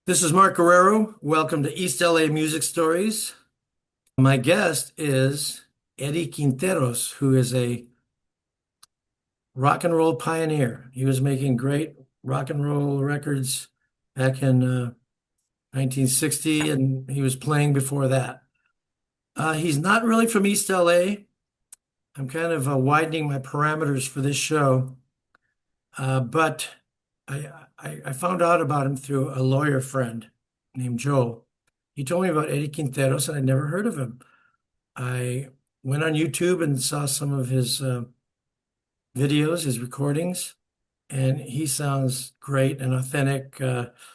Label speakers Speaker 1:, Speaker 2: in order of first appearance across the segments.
Speaker 1: This is Mark Guerrero. Welcome to East LA Music Stories. My guest is Eddie Quinteros, who is a rock and roll pioneer. He was making great rock and roll records back in 1960, and he was playing before that. He's not really from East LA. I'm kind of widening my parameters for this show, but I found out about him through a lawyer friend named Joe. He told me about Eddie Quinteros, and I'd never heard of him. I went on YouTube and saw some of his videos, his recordings, and he sounds great and authentic.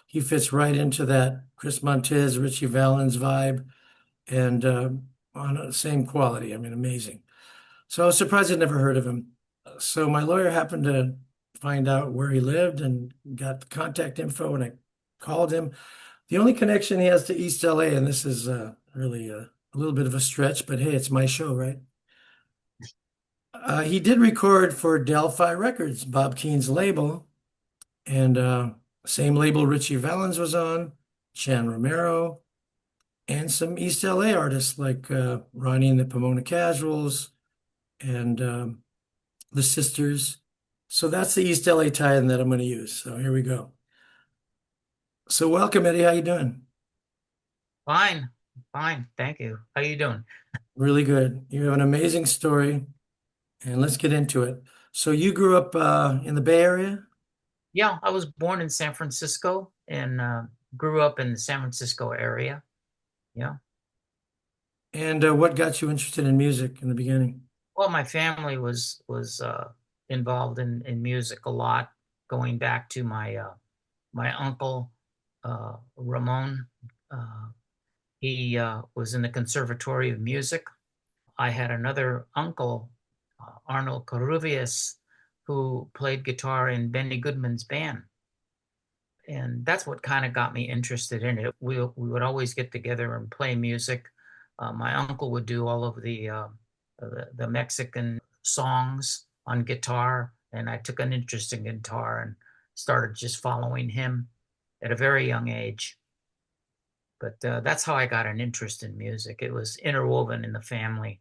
Speaker 1: He fits right into that Chris Montez, Ritchie Valens vibe, and on the same quality. I mean, amazing. So I was surprised I'd never heard of him. So my lawyer happened to find out where he lived and got the contact info, and I called him. The only connection he has to East LA, and this is really a little bit of a stretch, but hey, it's my show, right? He did record for DelFi Records, Bob Keane's label, and same label Ritchie Valens was on, Chan Romero, and some East LA artists like Ronnie and the Pomona Casuals and the Sisters. So that's the East LA tie-in that I'm going to use. So here we go. So welcome, Eddie. How you doing?
Speaker 2: Fine, fine. Thank you. How you doing?
Speaker 1: Really good. You have an amazing story, and let's get into it. So you grew up in the Bay Area?
Speaker 2: Yeah, I was born in San Francisco and grew up in the San Francisco area. Yeah.
Speaker 1: And what got you interested in music in the beginning?
Speaker 2: Well, my family was involved in music a lot, going back to my uncle Ramon. Uh, he was in the Conservatory of Music. I had another uncle, Arnold Caruvias, who played guitar in Benny Goodman's band. And that's what kind of got me interested in it. We would always get together and play music. My uncle would do all of the Mexican songs on guitar, and I took an interest in guitar and started just following him at a very young age. But that's how I got an interest in music. It was interwoven in the family.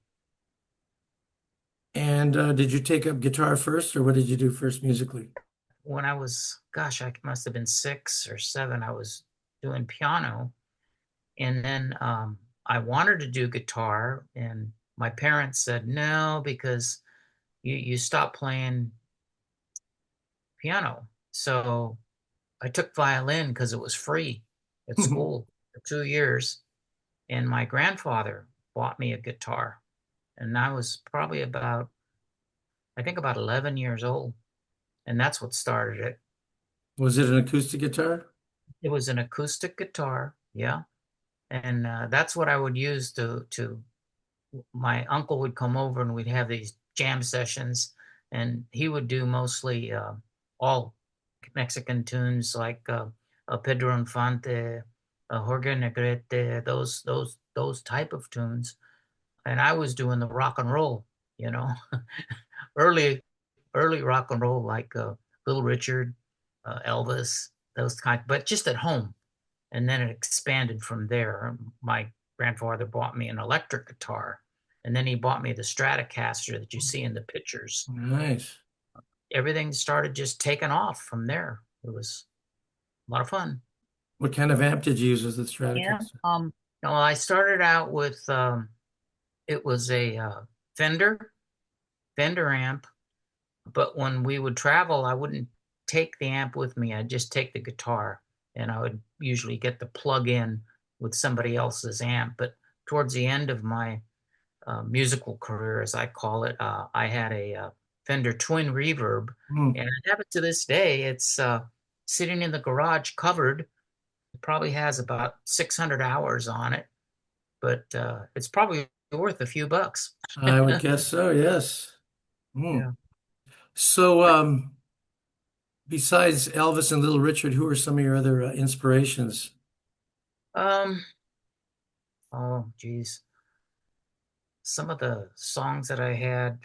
Speaker 1: And did you take up guitar first, or what did you do first musically?
Speaker 2: When I was, gosh, I must have been 6 or 7, I was doing piano. And then I wanted to do guitar, and my parents said no because you stop playing piano. So I took violin because it was free at school for 2 years. And my grandfather bought me a guitar. And I was probably I think about 11 years old. And that's what started it.
Speaker 1: Was it an acoustic guitar?
Speaker 2: It was an acoustic guitar. Yeah. And that's what I would use to my uncle would come over and we'd have these jam sessions, and he would do mostly all Mexican tunes like Pedro Infante, Jorge Negrete, those type of tunes, and I was doing the rock and roll, you know, early early rock and roll like Little Richard, Elvis, those kind, but just at home, and then it expanded from there. My grandfather bought me an electric guitar, and then he bought me the Stratocaster that you see in the pictures.
Speaker 1: Nice.
Speaker 2: Everything started just taking off from there. It was a lot of fun.
Speaker 1: What kind of amp did you use as the
Speaker 2: Yeah.
Speaker 1: Stratocaster?
Speaker 2: No, I started out with it was a Fender Fender amp, but when we would travel, I wouldn't take the amp with me. I'd just take the guitar, and I would usually get the plug in with somebody else's amp. But towards the end of my musical career, as I call it, I had a Fender Twin Reverb,
Speaker 1: Hmm.
Speaker 2: and I have it to this day. It's sitting in the garage covered. It probably has about 600 hours on it, but it's probably worth a few bucks.
Speaker 1: I would guess so, yes. Hmm.
Speaker 2: Yeah.
Speaker 1: So, besides Elvis and Little Richard, who are some of your other inspirations?
Speaker 2: Um. Oh, geez. Some of the songs that I had,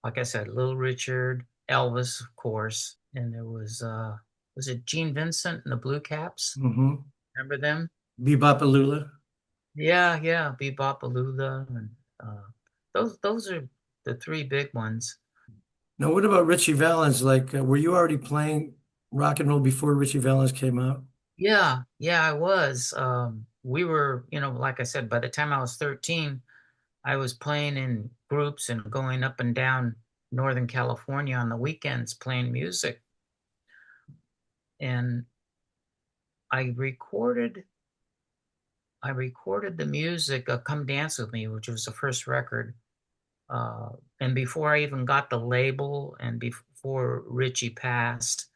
Speaker 2: like I said, Little Richard, Elvis, of course, and there was was it Gene Vincent and the Blue Caps?
Speaker 1: Mm-hmm.
Speaker 2: Remember them?
Speaker 1: Bebopalula.
Speaker 2: Yeah, yeah, Bebop Alula, and those are the three big ones.
Speaker 1: Now, what about Ritchie Valens? Like, were you already playing rock and roll before Ritchie Valens came out?
Speaker 2: Yeah, yeah, I was. We were, like I said, by the time I was 13, I was playing in groups and going up and down Northern California on the weekends playing music. And I recorded I recorded the music Come Dance With Me, which was the first record. And before I even got the label and before Ritchie passed,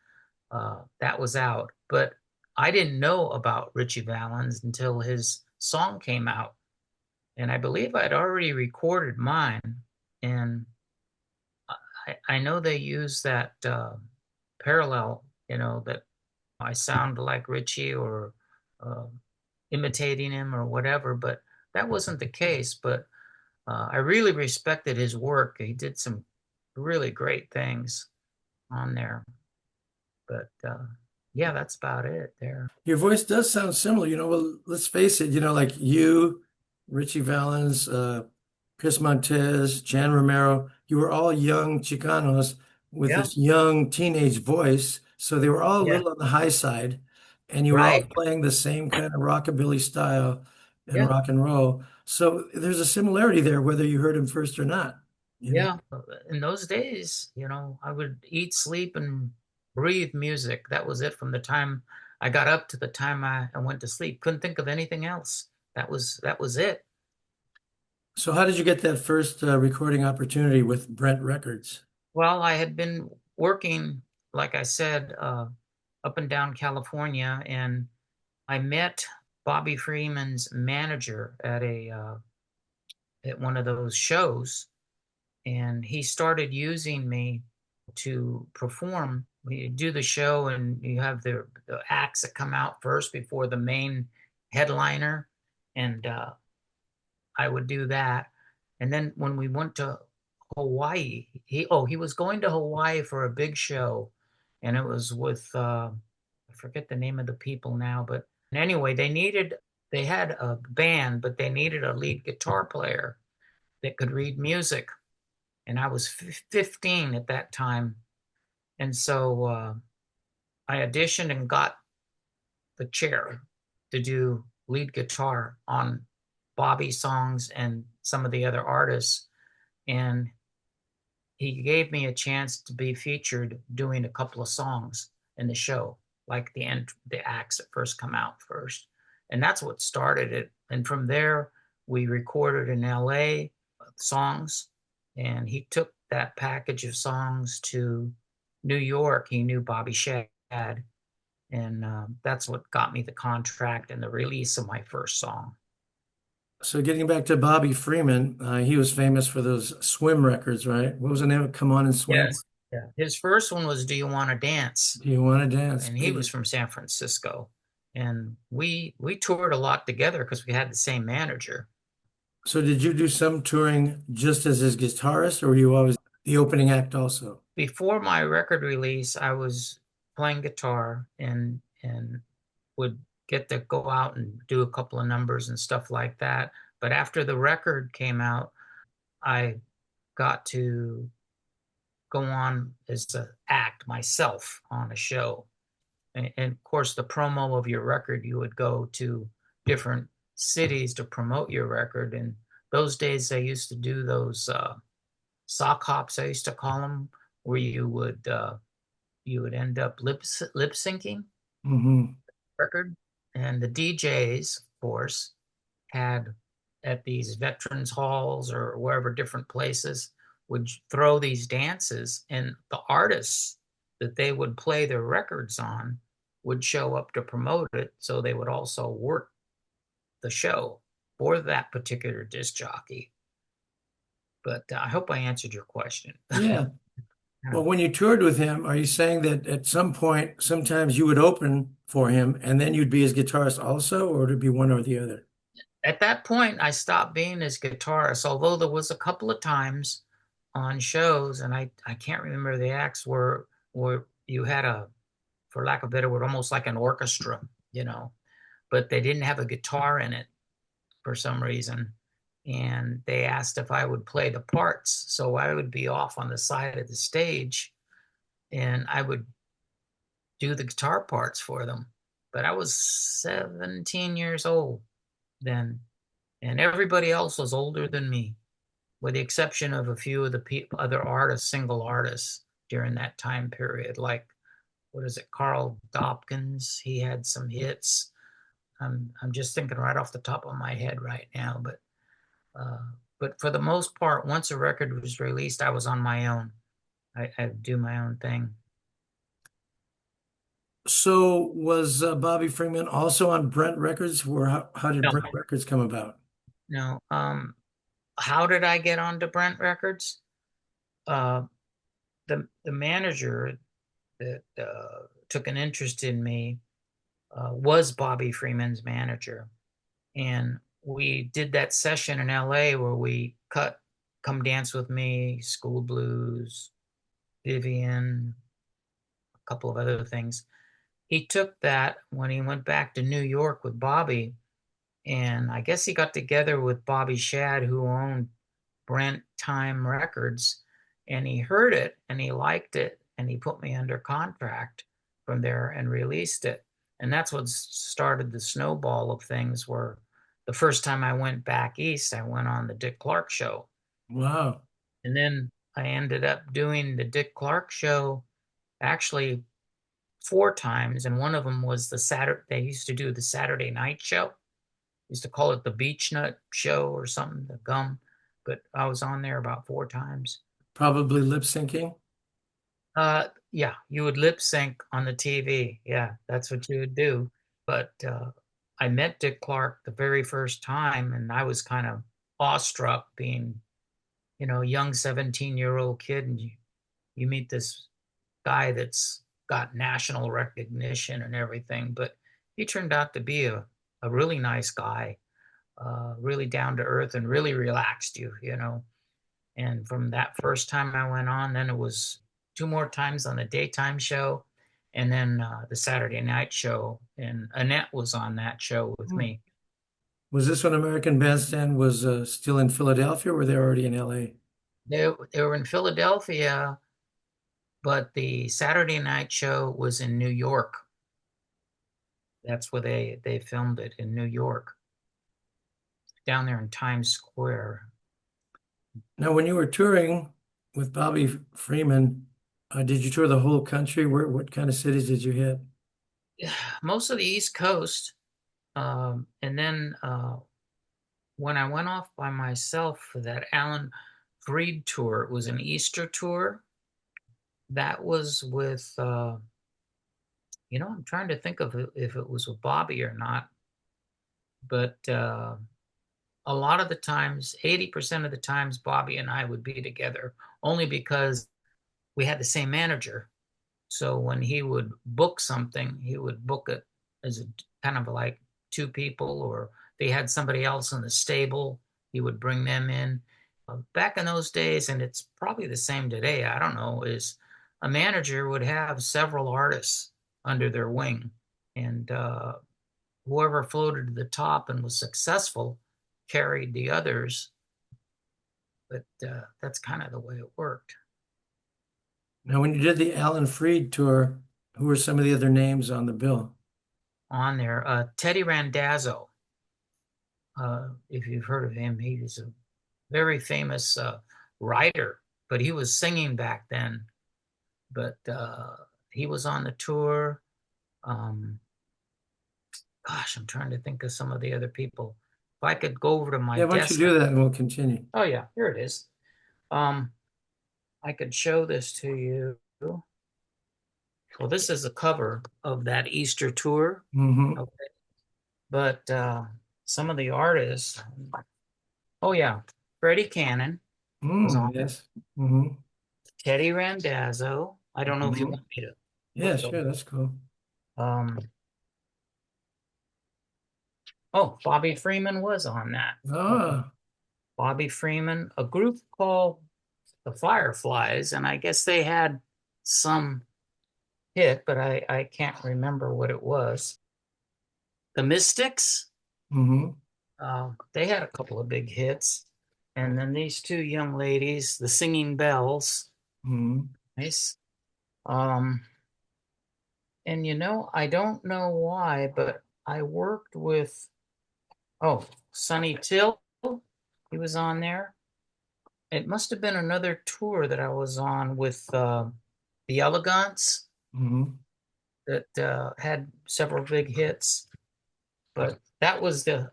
Speaker 2: that was out. But I didn't know about Ritchie Valens until his song came out. And I believe I'd already recorded mine. And I know they use that parallel, that I sound like Ritchie or uh, imitating him or whatever, but that wasn't the case. But I really respected his work. He did some really great things on there. But yeah, that's about it there.
Speaker 1: Your voice does sound similar. Well, let's face it, like you, Ritchie Valens, Chris Montez, Jan Romero, you were all young Chicanos with
Speaker 2: Yeah,
Speaker 1: this young teenage voice. So they were all a
Speaker 2: yeah,
Speaker 1: little on the high side, and you were all
Speaker 2: right.
Speaker 1: playing the same kind of rockabilly style and
Speaker 2: Yeah,
Speaker 1: rock and roll. So there's a similarity there, whether you heard him first or not, you know?
Speaker 2: yeah. In those days, I would eat, sleep, and breathe music. That was it from the time I got up to the time I went to sleep. Couldn't think of anything else. That was it.
Speaker 1: So how did you get that first recording opportunity with Brent Records?
Speaker 2: Well, I had been working, like I said, up and down California, and I met Bobby Freeman's manager at one of those shows, and he started using me to perform. You do the show, and you have the acts that come out first before the main headliner, and I would do that. And then when we went to Hawaii, he was going to Hawaii for a big show, and it was with I forget the name of the people now, but anyway, they had a band, but they needed a lead guitar player that could read music, and I was 15 at that time, and so I auditioned and got the chair to do lead guitar on Bobby songs and some of the other artists. And he gave me a chance to be featured doing a couple of songs in the show, like the acts that first come out first. And that's what started it. And from there, we recorded in LA songs, and he took that package of songs to New York. He knew Bobby Shad, and that's what got me the contract and the release of my first song.
Speaker 1: So getting back to Bobby Freeman, he was famous for those swim records, right? What was the name of Come On and Swim?
Speaker 2: Yes. Yeah. His first one was Do You Want to Dance?
Speaker 1: Do you want to dance?
Speaker 2: And he
Speaker 1: Big.
Speaker 2: was from San Francisco. And we toured a lot together because we had the same manager.
Speaker 1: So did you do some touring just as his guitarist, or were you always the opening act also?
Speaker 2: Before my record release, I was playing guitar and would get to go out and do a couple of numbers and stuff like that. But after the record came out, I got to go on as an act myself on a show. And of course, the promo of your record, you would go to different cities to promote your record. And those days, they used to do those sock hops, I used to call them, where you would end up lip syncing
Speaker 1: Hmm.
Speaker 2: record. And the DJs, of course, had at these veterans halls or wherever different places would throw these dances, and the artists that they would play their records on would show up to promote it, so they would also work the show for that particular disc jockey. But I hope I answered your question.
Speaker 1: Yeah. Well, when you toured with him, are you saying that at some point, sometimes you would open for him and then you'd be his guitarist also, or would it be one or the other?
Speaker 2: At that point, I stopped being his guitarist, although there was a couple of times on shows, and I can't remember the acts where you had a for lack of a better word, almost like an orchestra, but they didn't have a guitar in it for some reason. And they asked if I would play the parts. So I would be off on the side of the stage and I would do the guitar parts for them. But I was 17 years old then, and everybody else was older than me, with the exception of a few of the other artists, single artists during that time period, like what is it, Carl Dopkins? He had some hits. I'm just thinking right off the top of my head right now, uh, but for the most part, once a record was released, I was on my own. I do my own thing.
Speaker 1: So was Bobby Freeman also on Brent Records, or how did
Speaker 2: No,
Speaker 1: Brent Records come about?
Speaker 2: no. How did I get onto Brent Records? Uh, the manager that took an interest in me was Bobby Freeman's manager, and we did that session in LA where we cut "Come Dance with Me," "School Blues," Vivian, a couple of other things. He took that when he went back to New York with Bobby, and I guess he got together with Bobby Shad, who owned Brent Time Records, and he heard it and he liked it, and he put me under contract from there and released it. And that's what started the snowball of things, where the first time I went back east, I went on the Dick Clark show.
Speaker 1: Wow.
Speaker 2: And then I ended up doing the Dick Clark show actually four times. And one of them was they used to do the Saturday night show. Used to call it the Beach Nut Show or something, the gum. But I was on there about four times.
Speaker 1: Probably lip syncing.
Speaker 2: Yeah, you would lip sync on the TV. Yeah, that's what you would do. But I met Dick Clark the very first time, and I was kind of awestruck, being, a young 17-year-old kid, and you meet this guy that's got national recognition and everything. But he turned out to be a really nice guy, really down to earth, and really relaxed you. And from that first time I went on, then it was two more times on the daytime show, and then the Saturday night show. And Annette was on that show with
Speaker 1: Hmm.
Speaker 2: me.
Speaker 1: Was this when American Bandstand was still in Philadelphia, or were they already in LA?
Speaker 2: They were in Philadelphia, but the Saturday night show was in New York. That's where they filmed it, in New York, down there in Times Square.
Speaker 1: Now, when you were touring with Bobby Freeman, did you tour the whole country? What kind of cities did you hit?
Speaker 2: Most of the East Coast, and then when I went off by myself for that Alan Freed tour, it was an Easter tour. That was with, I'm trying to think of if it was with Bobby or not, but a lot of the times, 80% of the times, Bobby and I would be together, only because we had the same manager. So when he would book something, he would book it as a kind of like two people, or they had somebody else in the stable, he would bring them in. Back in those days, and it's probably the same today, I don't know, is a manager would have several artists under their wing, and whoever floated to the top and was successful carried the others. But that's kind of the way it worked.
Speaker 1: Now, when you did the Alan Freed tour, who were some of the other names on the bill?
Speaker 2: On there, Teddy Randazzo, if you've heard of him, he was a very famous writer, but he was singing back then. But he was on the tour. Um, Gosh, I'm trying to think of some of the other people. If I could go over to my
Speaker 1: Yeah, why don't you
Speaker 2: desk.
Speaker 1: do that and we'll continue.
Speaker 2: Oh yeah, here it is. Um, I could show this to you. Well, this is a cover of that Easter tour.
Speaker 1: Hmm.
Speaker 2: Okay. But some of the artists, oh yeah, Freddie Cannon was on there.
Speaker 1: Yes. Hmm.
Speaker 2: Teddy Randazzo. I don't know if you
Speaker 1: Hmm.
Speaker 2: want me to
Speaker 1: Yeah,
Speaker 2: look it up.
Speaker 1: sure, that's cool.
Speaker 2: Um, oh, Bobby Freeman was on that.
Speaker 1: Ah,
Speaker 2: Bobby Freeman, a group called the Fireflies, and I guess they had some hit, but I can't remember what it was. The Mystics,
Speaker 1: Mm-hmm.
Speaker 2: they had a couple of big hits. And then these two young ladies, the Singing Bells,
Speaker 1: Mm-hmm.
Speaker 2: nice. Um, and I don't know why, but I worked with, oh, Sonny Till. He was on there. It must have been another tour that I was on with the Elegants
Speaker 1: Mm-hmm.
Speaker 2: that had several big hits. But that was the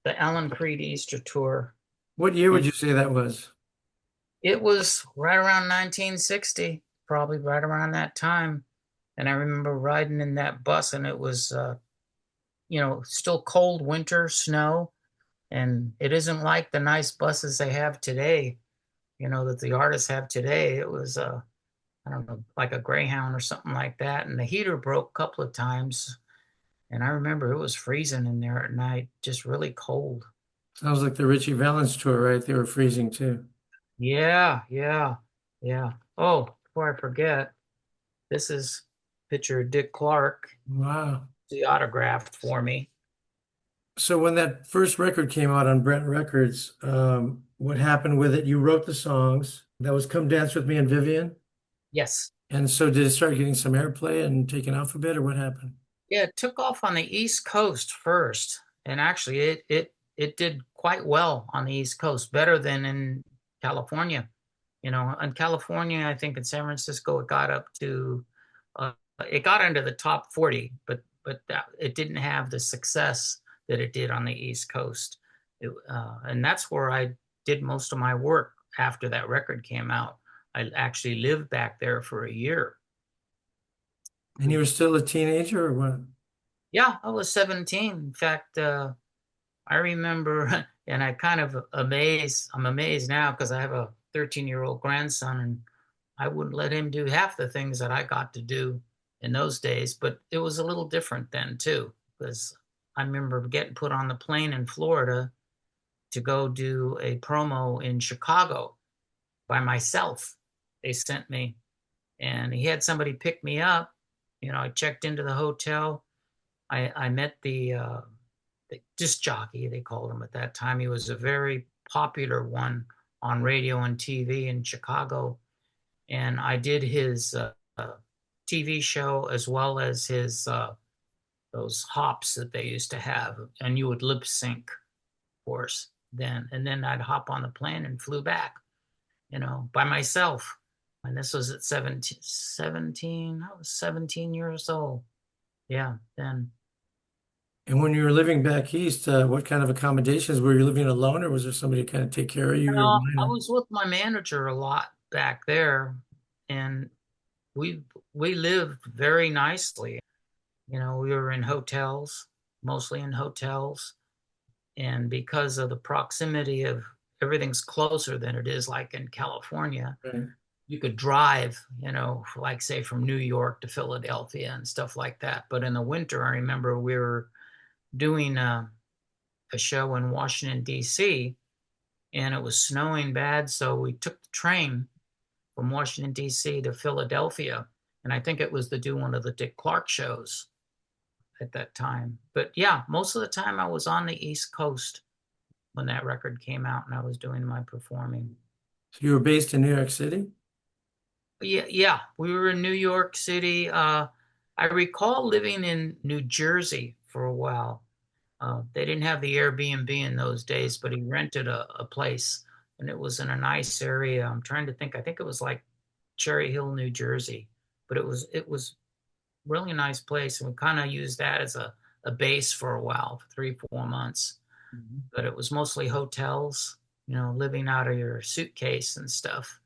Speaker 2: Alan Creed Easter tour.
Speaker 1: What year
Speaker 2: And
Speaker 1: would you say that was?
Speaker 2: it was right around 1960, probably right around that time. And I remember riding in that bus, and it was, still cold winter, snow. And it isn't like the nice buses they have today, that the artists have today. It was, I don't know, like a Greyhound or something like that. And the heater broke a couple of times. And I remember it was freezing in there at night, just really cold.
Speaker 1: Sounds like the Ritchie Valens tour, right? They were freezing too.
Speaker 2: Yeah, yeah, yeah. Oh, before I forget, this is a picture of Dick Clark.
Speaker 1: Wow.
Speaker 2: He autographed for me.
Speaker 1: So when that first record came out on Brent Records, what happened with it? You wrote the songs. That was Come Dance With Me and Vivian.
Speaker 2: Yes.
Speaker 1: And so did it start getting some airplay and taken off a bit, or what happened?
Speaker 2: Yeah, it took off on the East Coast first, and actually it did quite well on the East Coast, better than in California. In California, I think in San Francisco, it got up to it got into the top 40, but it didn't have the success that it did on the East Coast. And that's where I did most of my work after that record came out. I actually lived back there for a year.
Speaker 1: And you were still a teenager or what?
Speaker 2: Yeah, I was 17. In fact, I remember, and I'm amazed now because I have a 13-year-old grandson, and I wouldn't let him do half the things that I got to do in those days. But it was a little different then too, because I remember getting put on the plane in Florida to go do a promo in Chicago by myself. They sent me, and he had somebody pick me up. I checked into the hotel. I met the disc jockey, they called him at that time. He was a very popular one on radio and TV in Chicago. And I did his TV show as well as his those hops that they used to have. And you would lip sync, of course, then. And then I'd hop on the plane and flew back, by myself. And this was at 17. I was 17 years old. Yeah, then.
Speaker 1: And when you were living back east, what kind of accommodations? Were you living alone or was there somebody to kind of take care of you? You're a
Speaker 2: I
Speaker 1: minor.
Speaker 2: was with my manager a lot back there, and we we lived very nicely. We were in hotels, mostly in hotels, and because of the proximity of everything's closer than it is like in California,
Speaker 1: Right.
Speaker 2: you could drive, like say from New York to Philadelphia and stuff like that. But in the winter, I remember we were doing a show in Washington, D.C., and it was snowing bad, so we took the train from Washington, D.C. to Philadelphia. And I think it was to do one of the Dick Clark shows at that time. But yeah, most of the time I was on the East Coast when that record came out and I was doing my performing.
Speaker 1: So you were based in New York City?
Speaker 2: Yeah, yeah, we were in New York City. I recall living in New Jersey for a while. They didn't have the Airbnb in those days, but he rented a place and it was in a nice area. I'm trying to think. I think it was like Cherry Hill, New Jersey, but it was really nice place, and we kind of used that as a base for a while, for 3, 4 months.
Speaker 1: Mhm.
Speaker 2: But it was mostly hotels, living out of your suitcase and stuff.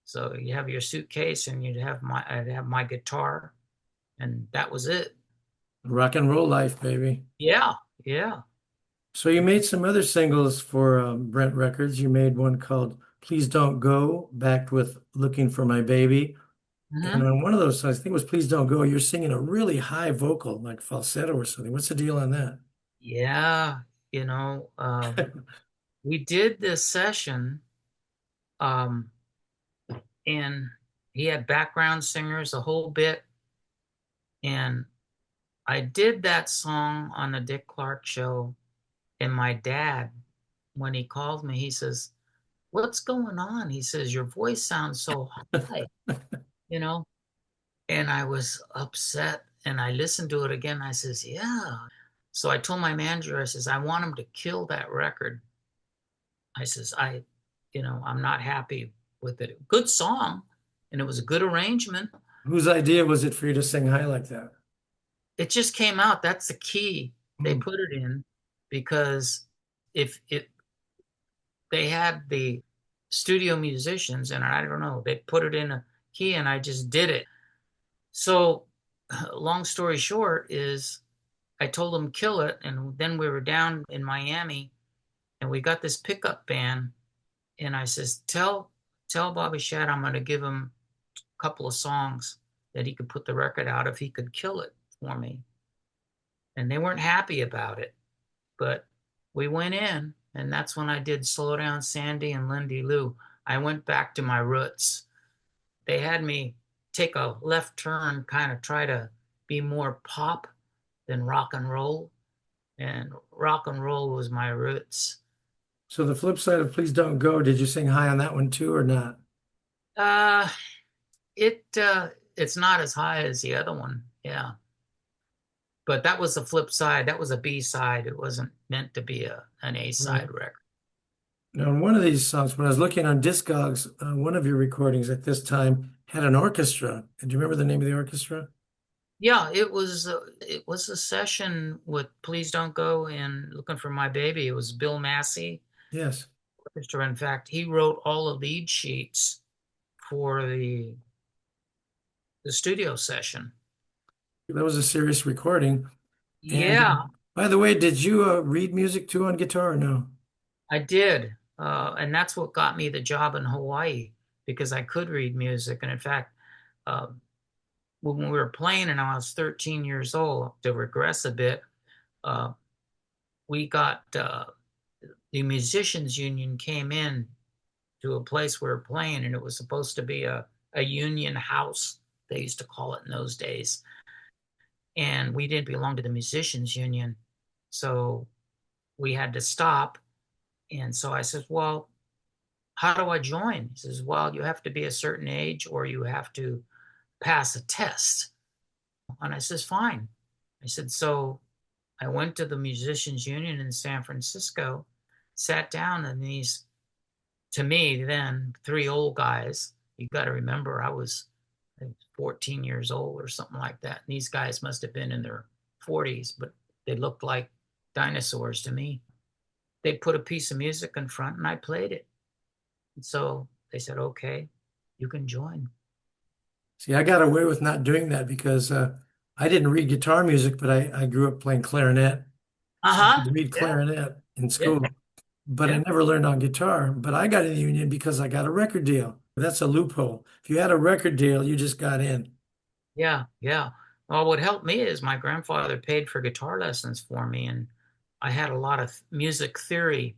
Speaker 2: So you have your suitcase, and I'd have my guitar, and that was it.
Speaker 1: Rock and roll life, baby.
Speaker 2: Yeah, yeah.
Speaker 1: So you made some other singles for Brent Records. You made one called Please Don't Go, backed with Looking for My Baby. And
Speaker 2: Hmm.
Speaker 1: on one of those songs, I think it was Please Don't Go, you're singing a really high vocal, like falsetto or something. What's the deal on that?
Speaker 2: Yeah, we did this session, um, and he had background singers, a whole bit. And I did that song on the Dick Clark show. And my dad, when he called me, he says, "What's going on?" He says, "Your voice sounds so high, you know?" And I was upset. And I listened to it again. I says, "Yeah." So I told my manager, I says, "I want him to kill that record." I says, I'm not happy with it. Good song, and it was a good arrangement.
Speaker 1: Whose idea was it for you to sing high like that?
Speaker 2: It just came out. That's the key they
Speaker 1: Hmm.
Speaker 2: put it in, because if it they had the studio musicians, and I don't know, they put it in a key, and I just did it. So, long story short is I told them kill it, and then we were down in Miami, and we got this pickup band, and I says, tell Bobby Shad I'm going to give him a couple of songs that he could put the record out if he could kill it for me. And they weren't happy about it, but we went in, and that's when I did Slow Down Sandy and Lindy Lou. I went back to my roots. They had me take a left turn, kind of try to be more pop than rock and roll. And rock and roll was my roots.
Speaker 1: So the flip side of Please Don't Go, did you sing high on that one too or not?
Speaker 2: Uh, it's not as high as the other one. Yeah. But that was the flip side. That was a B side. It wasn't meant to be an A
Speaker 1: Right.
Speaker 2: side record.
Speaker 1: Now, in one of these songs, when I was looking on Discogs, one of your recordings at this time had an orchestra. Do you remember the name of the orchestra?
Speaker 2: Yeah, it was a session with Please Don't Go and Looking for My Baby. It was Bill Massey
Speaker 1: Yes.
Speaker 2: orchestra. In fact, he wrote all the lead sheets for the studio session.
Speaker 1: That was a serious recording. And
Speaker 2: Yeah,
Speaker 1: by the way, did you read music too on guitar or no?
Speaker 2: I did. And that's what got me the job in Hawaii, because I could read music. And in fact, uh, when we were playing and I was 13 years old, to regress a bit, uh, we got the musicians union came in to a place we were playing, and it was supposed to be a union house, they used to call it in those days. And we didn't belong to the musicians union. So we had to stop. And so I said, well, how do I join? He says, well, you have to be a certain age or you have to pass a test. And I says, fine. I said, so I went to the musicians union in San Francisco, sat down, and these, to me then, three old guys, you got to remember I was 14 years old or something like that. And these guys must have been in their 40s, but they looked like dinosaurs to me. They put a piece of music in front and I played it. And so they said, okay, you can join.
Speaker 1: See, I got away with not doing that because I didn't read guitar music, but I grew up playing clarinet. So I
Speaker 2: Uh-huh.
Speaker 1: had to read
Speaker 2: Yeah.
Speaker 1: clarinet in
Speaker 2: Yeah.
Speaker 1: school, but I
Speaker 2: Yeah.
Speaker 1: never learned on guitar. But I got in the union because I got a record deal. That's a loophole. If you had a record deal, you just got in.
Speaker 2: Yeah. Yeah. Well, what helped me is my grandfather paid for guitar lessons for me. And I had a lot of music theory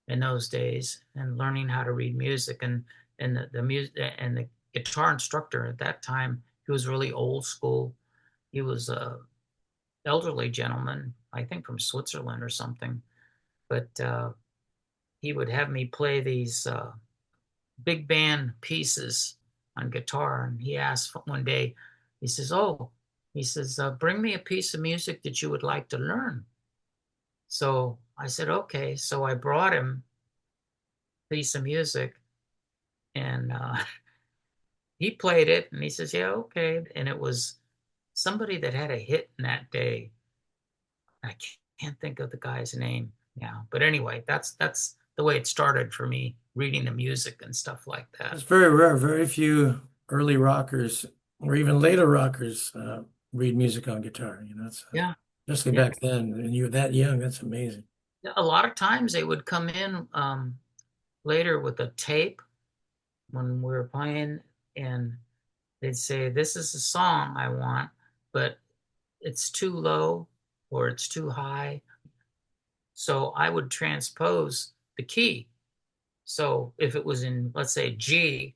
Speaker 2: in those days and learning how to read music. And the music and the guitar instructor at that time, he was really old school. He was a elderly gentleman, I think from Switzerland or something. But he would have me play these big band pieces on guitar. And he asked one day, he says, "Oh, he says, bring me a piece of music that you would like to learn." So I said, "Okay." So I brought him a piece of music, and he played it, and he says, "Yeah, okay." And it was somebody that had a hit in that day. I can't think of the guy's name now, but anyway, that's the way it started for me, reading the music and stuff like that.
Speaker 1: It's very rare. Very few early rockers or even later rockers read music on guitar. It's
Speaker 2: Yeah,
Speaker 1: especially
Speaker 2: yeah.
Speaker 1: back then, and you're that young. That's amazing.
Speaker 2: A lot of times they would come in later with a tape when we were playing, and they'd say, "This is a song I want, but it's too low or it's too high." So I would transpose the key. So if it was in, let's say, G,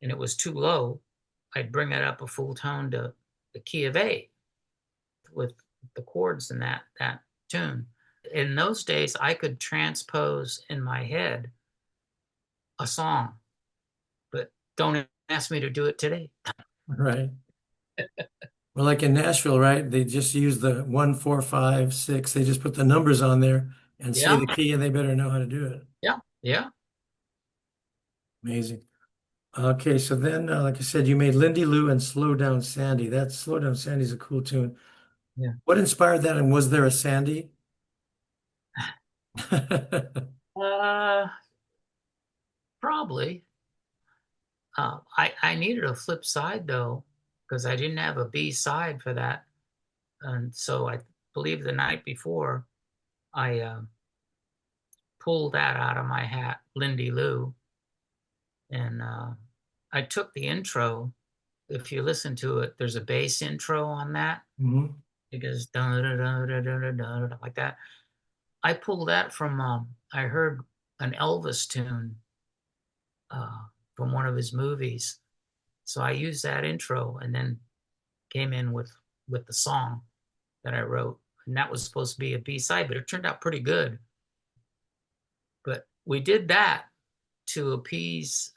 Speaker 2: and it was too low, I'd bring it up a full tone to the key of A. with the chords in that tune. In those days, I could transpose in my head a song, but don't ask me to do it today.
Speaker 1: Right. Well, like in Nashville, right? They just use the 1, 4, 5, 6. They just put the numbers on there and say
Speaker 2: Yeah,
Speaker 1: the key, and they better know how to do it.
Speaker 2: yeah, yeah,
Speaker 1: Amazing. Okay, so then, like I said, you made Lindy Lou and Slow Down Sandy. That Slow Down Sandy's a cool tune.
Speaker 2: yeah.
Speaker 1: What inspired that, and was there a Sandy?
Speaker 2: Uh, Probably. I needed a flip side though, because I didn't have a B side for that, and so I believe the night before I pulled that out of my hat, Lindy Lou, and I took the intro. If you listen to it, there's a bass intro on that.
Speaker 1: Mhm.
Speaker 2: It goes da da da da da da da like that. I pulled that from I heard an Elvis tune uh, from one of his movies, so I used that intro and then came in with the song that I wrote, and that was supposed to be a B side, but it turned out pretty good. But we did that to appease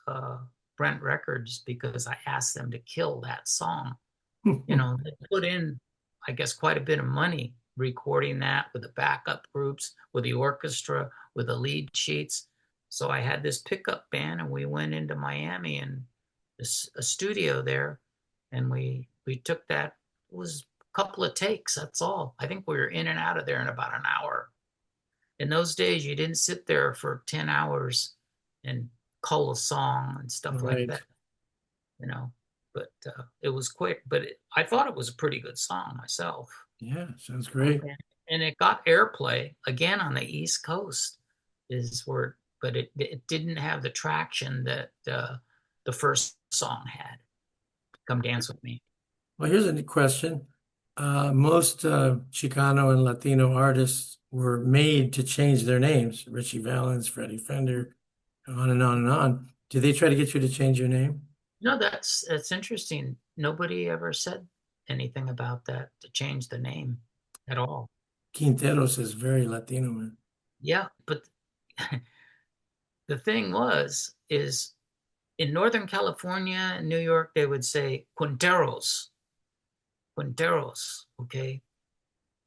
Speaker 2: Brent Records because I asked them to kill that song. They put in, I guess, quite a bit of money recording that with the backup groups, with the orchestra, with the lead sheets. So I had this pickup band, and we went into Miami and a studio there, and we took that. It was a couple of takes. That's all. I think we were in and out of there in about an hour. In those days, you didn't sit there for 10 hours and cull a song and stuff like
Speaker 1: Right.
Speaker 2: that, you know. But it was quick. But I thought it was a pretty good song myself.
Speaker 1: Yeah, sounds great.
Speaker 2: And it got airplay again on the East Coast, is where, but it didn't have the traction that the first song had. Come Dance with Me.
Speaker 1: Well, here's a neat question. Most Chicano and Latino artists were made to change their names. Ritchie Valens, Freddie Fender, on and on and on. Did they try to get you to change your name?
Speaker 2: No, that's interesting. Nobody ever said anything about that to change the name at all.
Speaker 1: Quinteros is very Latino, man.
Speaker 2: Yeah, but the thing is in Northern California and New York, they would say Quinteros, Quinteros, okay?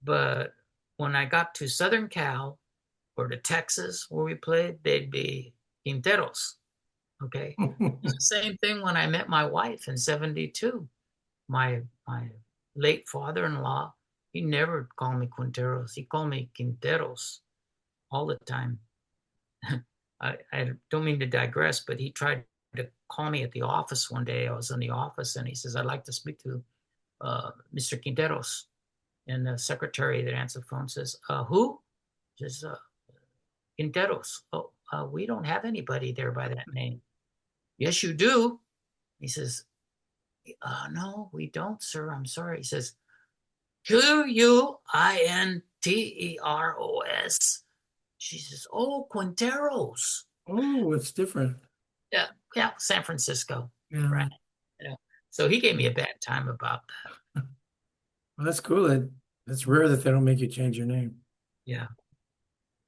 Speaker 2: But when I got to Southern Cal or to Texas where we played, they'd be Quinteros, okay? It's the same thing when I met my wife in 72. My late father-in-law, he never called me Quinteros. He called me Quinteros all the time. I don't mean to digress, but he tried to call me at the office one day. I was in the office and he says, I'd like to speak to Mr. Quinteros. And the secretary that answered the phone says, who? He says, Quinteros. Oh, we don't have anybody there by that name. Yes, you do. He says, no, we don't, sir. I'm sorry. He says, Quinteros. She says, oh, Quinteros.
Speaker 1: Oh, it's different.
Speaker 2: Yeah, yeah, San Francisco.
Speaker 1: Yeah,
Speaker 2: Right.
Speaker 1: right.
Speaker 2: You know. So he gave me a bad time about that.
Speaker 1: Well, that's cool. It's rare that they don't make you change your name.
Speaker 2: Yeah.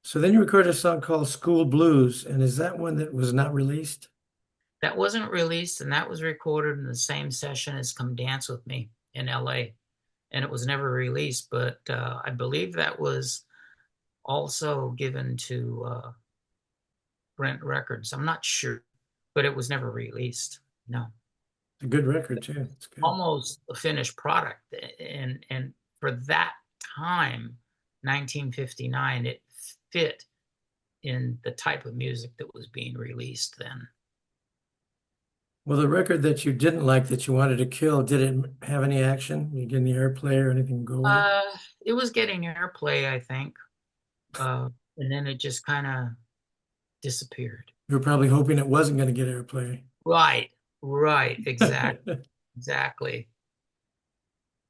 Speaker 1: So then you recorded a song called School Blues, and is that one that was not released?
Speaker 2: That wasn't released, and that was recorded in the same session as Come Dance With Me in LA. And it was never released, but I believe that was also given to Brent Records. I'm not sure, but it was never released. No.
Speaker 1: A good record too. It's good.
Speaker 2: Almost a finished product. And for that time, 1959, it fit in the type of music that was being released then.
Speaker 1: Well, the record that you didn't like that you wanted to kill, did it have any action? You get any airplay or anything go with it?
Speaker 2: Uh, it was getting airplay, I think, and then it just kind of disappeared.
Speaker 1: You were probably hoping it wasn't going to get airplay.
Speaker 2: Right, right, exactly.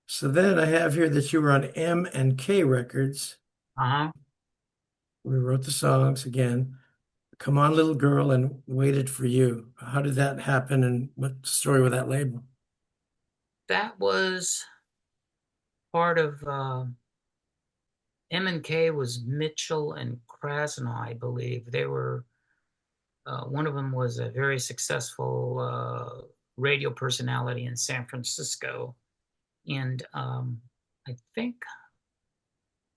Speaker 1: So then I have here that you were on M&K Records.
Speaker 2: Uh-huh.
Speaker 1: We wrote the songs again. Come On Little Girl and Waited for You. How did that happen and what's the story with that label?
Speaker 2: That was part of M&K was Mitchell and Krasno, I believe. They were one of them was a very successful radio personality in San Francisco, and I think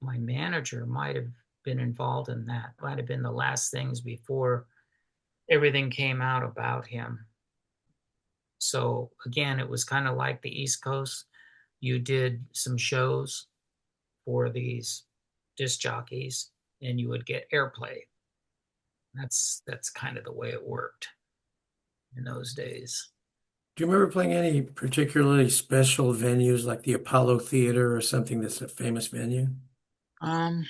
Speaker 2: my manager might have been involved in that. Might have been the last things before everything came out about him. So again, it was kind of like the East Coast. You did some shows for these disc jockeys, and you would get airplay. That's kind of the way it worked in those days.
Speaker 1: Do you remember playing any particularly special venues like the Apollo Theater or something that's a famous venue?
Speaker 2: Um,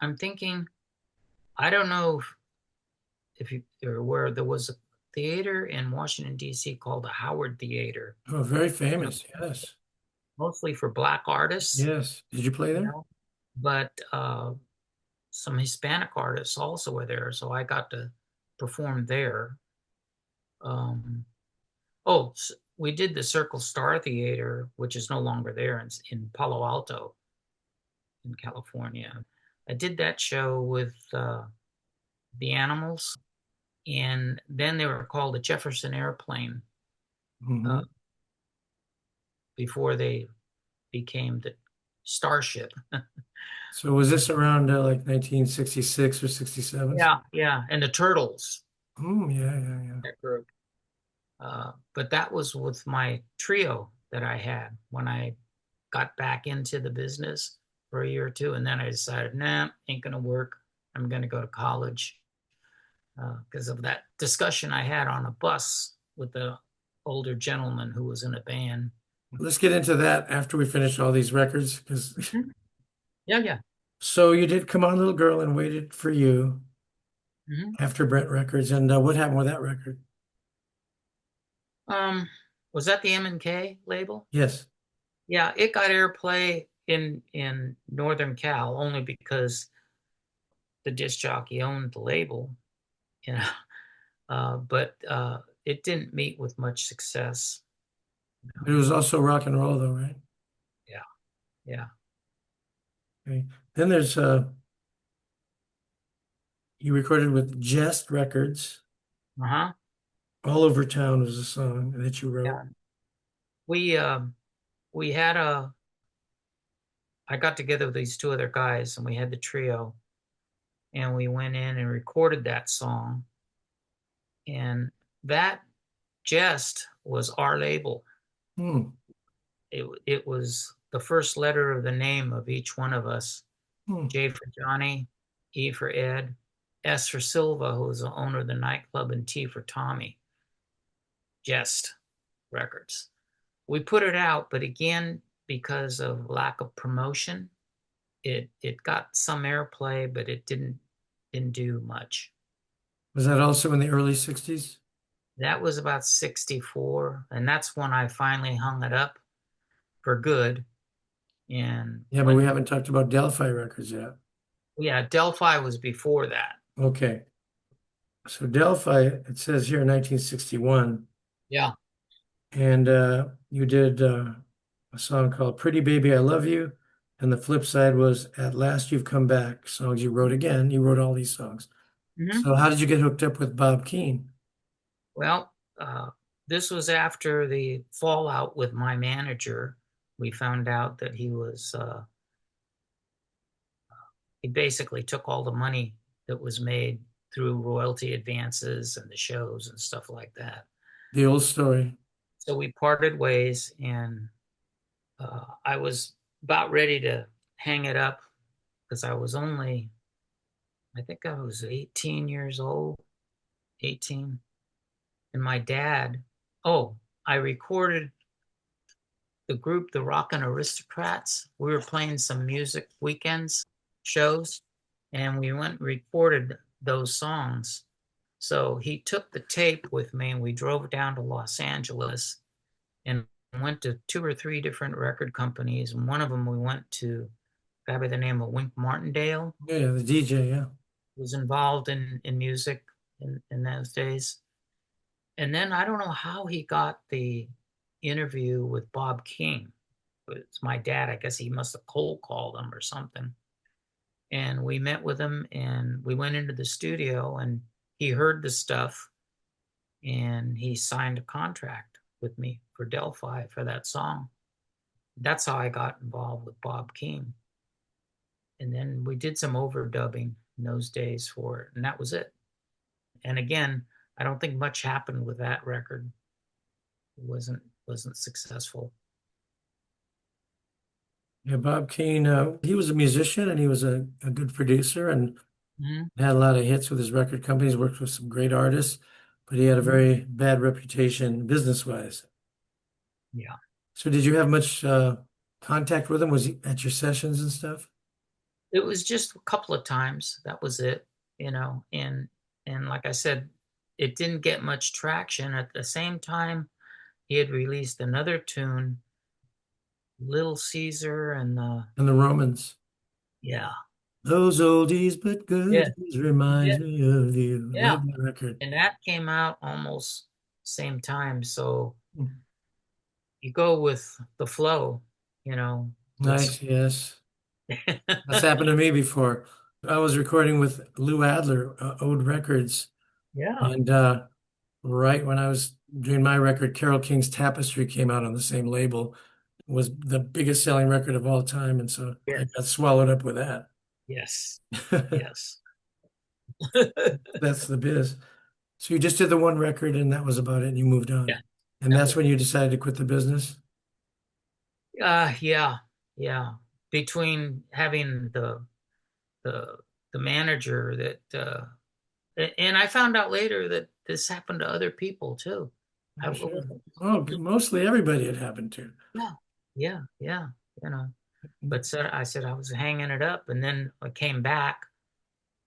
Speaker 2: I'm thinking, I don't know if you are aware, there was a theater in Washington, D.C. called the Howard Theater,
Speaker 1: Oh, very famous. Yes.
Speaker 2: mostly for black artists,
Speaker 1: Yes. Did you play
Speaker 2: you
Speaker 1: there?
Speaker 2: know, but some Hispanic artists also were there. So I got to perform there. Um, oh, we did the Circle Star Theater, which is no longer there in Palo Alto in California. I did that show with the Animals, and then they were called the Jefferson Airplane
Speaker 1: Hmm.
Speaker 2: uh, before they became the Starship.
Speaker 1: So was this around like 1966 or 67?
Speaker 2: Yeah, yeah, and the Turtles,
Speaker 1: Yeah, yeah, yeah.
Speaker 2: that group. But that was with my trio that I had when I got back into the business for a year or two, and then I decided, nah, ain't gonna work. I'm gonna go to college because of that discussion I had on a bus with the older gentleman who was in a band.
Speaker 1: Let's get into that after we finish all these records. Because
Speaker 2: Mhm. Yeah, yeah.
Speaker 1: so you did Come On Little Girl and Waited for You
Speaker 2: Hmm.
Speaker 1: after Brent Records, and what happened with that record?
Speaker 2: Um, was that the M&K label?
Speaker 1: Yes.
Speaker 2: Yeah, it got airplay in Northern Cal only because the disc jockey owned the label, you know. But it didn't meet with much success. You
Speaker 1: But it
Speaker 2: know.
Speaker 1: was also rock and roll though, right?
Speaker 2: Yeah, yeah.
Speaker 1: Okay. Then there's you recorded with Jest Records.
Speaker 2: Uh-huh.
Speaker 1: All Over Town was a song that you wrote.
Speaker 2: Yeah. We we had a I got together with these two other guys and we had the trio and we went in and recorded that song. And that Jest was our label.
Speaker 1: Hmm.
Speaker 2: It was the first letter of the name of each one of us.
Speaker 1: Hmm.
Speaker 2: J for Johnny, E for Ed, S for Silva, who was the owner of the nightclub, and T for Tommy. Jest Records. We put it out, but again, because of lack of promotion, it got some airplay, but it didn't do much.
Speaker 1: Was that also in the early 60s?
Speaker 2: That was about 64, and that's when I finally hung it up for good and
Speaker 1: Yeah, but
Speaker 2: went.
Speaker 1: we haven't talked about DelFi Records yet.
Speaker 2: Yeah, DelFi was before that.
Speaker 1: Okay. So DelFi, it says here 1961,
Speaker 2: Yeah.
Speaker 1: and you did a song called Pretty Baby I Love You, and the flip side was At Last You've Come Back, songs you wrote again. You wrote all these songs.
Speaker 2: Hmm.
Speaker 1: So how did you get hooked up with Bob Keane?
Speaker 2: Well, this was after the fallout with my manager. We found out that he basically took all the money that was made through royalty advances and the shows and stuff like that.
Speaker 1: The old story.
Speaker 2: So we parted ways, and I was about ready to hang it up because I think I was 18 years old, 18. And my dad, oh, I recorded the group, the Rockin' Aristocrats. We were playing some music weekends shows, and we went and recorded those songs. So he took the tape with me, and we drove down to Los Angeles and went to two or three different record companies. And one of them we went to a guy by the name of Wink Martindale,
Speaker 1: Yeah, yeah, the DJ, yeah.
Speaker 2: who was involved in music in those days. And then I don't know how he got the interview with Bob Keane. It's my dad. I guess he must have cold called him or something. And we met with him and we went into the studio and he heard the stuff and he signed a contract with me for DelFi for that song. That's how I got involved with Bob Keane. And then we did some overdubbing in those days for it, and that was it. And again, I don't think much happened with that record. It wasn't successful.
Speaker 1: Yeah, Bob Keane, he was a musician and he was a good producer and
Speaker 2: Mm-hmm.
Speaker 1: had a lot of hits with his record companies, worked with some great artists, but he had a very bad reputation business-wise.
Speaker 2: Yeah.
Speaker 1: So did you have much contact with him? Was he at your sessions and stuff?
Speaker 2: It was just a couple of times. That was it, and like I said, it didn't get much traction. At the same time, he had released another tune, Little Caesar, and
Speaker 1: And the Romans.
Speaker 2: yeah,
Speaker 1: Those oldies but
Speaker 2: yeah,
Speaker 1: goodies reminds
Speaker 2: yeah,
Speaker 1: me of you. I
Speaker 2: yeah.
Speaker 1: love that record.
Speaker 2: And that came out almost same time. So you go with the flow, you know. It's
Speaker 1: Nice, yes. That's happened to me before. I was recording with Lou Adler, Ode Records,
Speaker 2: yeah,
Speaker 1: and right when I was doing my record, Carole King's Tapestry came out on the same label. It was the biggest selling record of all time, and so I
Speaker 2: yes,
Speaker 1: got swallowed up with that.
Speaker 2: yes, yes.
Speaker 1: That's the biz. So you just did the one record, and that was about it, and you moved
Speaker 2: Yeah,
Speaker 1: on. And
Speaker 2: that
Speaker 1: that's
Speaker 2: was
Speaker 1: when you decided to quit the business?
Speaker 2: yeah, yeah. Between having the the manager that and I found out later that this happened to other people too. I
Speaker 1: Oh, sure.
Speaker 2: wasn't,
Speaker 1: Oh, mostly everybody it happened to.
Speaker 2: yeah, yeah, yeah, you know. But I said I was hanging it up, and then I came back